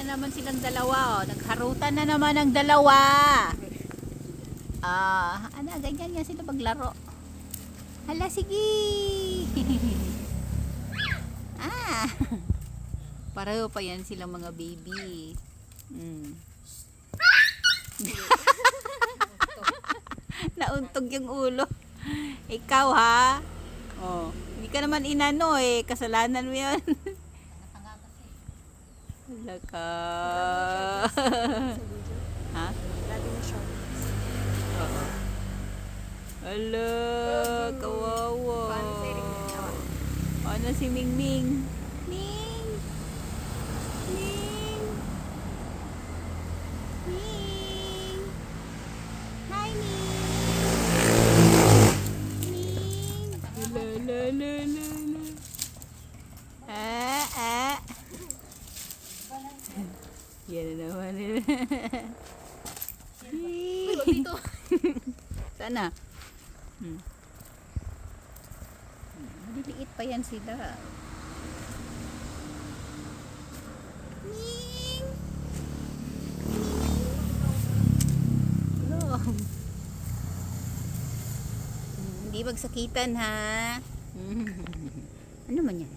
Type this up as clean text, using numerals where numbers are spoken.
naman silang dalawa. Oh. Nagharutan na naman ang dalawa. Ganyan nga sila maglaro. Hala, sige. Pareho pa yan silang mga baby. Nauntog yung ulo. Ikaw ha? Oh, hindi ka naman inano eh. Kasalanan mo yun. Hala ka. Ha? Grabe na siya. Oo. Hala, kawawa. Paano si Mingming? Ming! Ming! Ming! Hi, Ming! Ming! La la la la la. Yan na naman nila. Dito. Sana. Maliliit pa yan sila. Ming! Hello. Hindi magsakitan ha. Ano man yan?